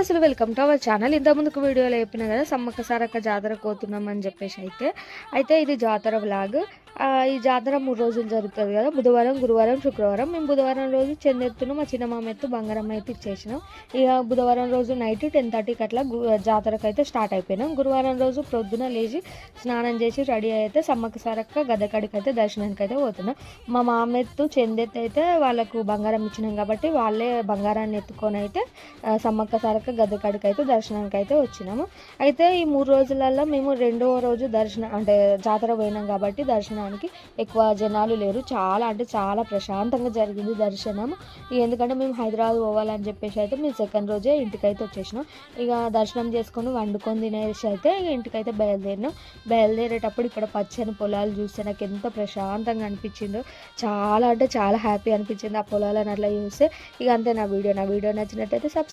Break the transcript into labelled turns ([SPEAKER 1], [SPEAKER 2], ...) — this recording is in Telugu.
[SPEAKER 1] అసలు వెల్కమ్ టు అవర్ ఛానల్. ఇంత ముందుకు వీడియోలో చెప్పిన కదా సమ్మక్క సారక్క జాతర పోతున్నాం అని చెప్పేసి అయితే ఇది జాతర వ్లాగ్. ఈ జాతర 3 రోజులు జరుగుతుంది కదా, బుధవారం, గురువారం, శుక్రవారం. మేము బుధవారం రోజు చెందెత్తును మా చిన్నమామ ఎత్తు బంగారం అయితే ఇచ్చేసినాం. ఇక బుధవారం రోజు నైట్ 10:30కి అట్లా జాతరకు అయితే స్టార్ట్ అయిపోయినాం. గురువారం రోజు ప్రొద్దున లేచి స్నానం చేసి రెడీ అయితే సమ్మక్క సారక్క గద్దకాడికి అయితే దర్శనానికి అయితే పోతున్నాం. మా మామ ఎత్తు చెందెత్తు అయితే వాళ్ళకు బంగారం ఇచ్చినాం కాబట్టి వాళ్ళే బంగారాన్ని ఎత్తుకొని అయితే సమ్మక్క సారక్క గద్దకాడికి అయితే దర్శనానికి అయితే వచ్చినాము. అయితే ఈ 3 రోజులలో మేము 2వ రోజు అంటే జాతర పోయినాం కాబట్టి దర్శనానికి ఎక్కువ జనాలు లేరు. చాలా అంటే చాలా ప్రశాంతంగా జరిగింది దర్శనం. ఎందుకంటే మేము హైదరాబాద్ పోవాలని చెప్పేసి అయితే మేము సెకండ్ రోజే ఇంటికైతే వచ్చేసినాం. ఇక దర్శనం చేసుకొని వండుకొని తినేసి అయితే ఇంటికైతే బయలుదేరినాం. బయలుదేరేటప్పుడు ఇక్కడ పచ్చని పొలాలు చూస్తే నాకు ఎంత ప్రశాంతంగా అనిపించిందో, చాలా అంటే చాలా హ్యాపీ అనిపించింది ఆ పొలాలను అట్లా చూస్తే. ఇక అంతే. నా వీడియో నచ్చినట్టయితే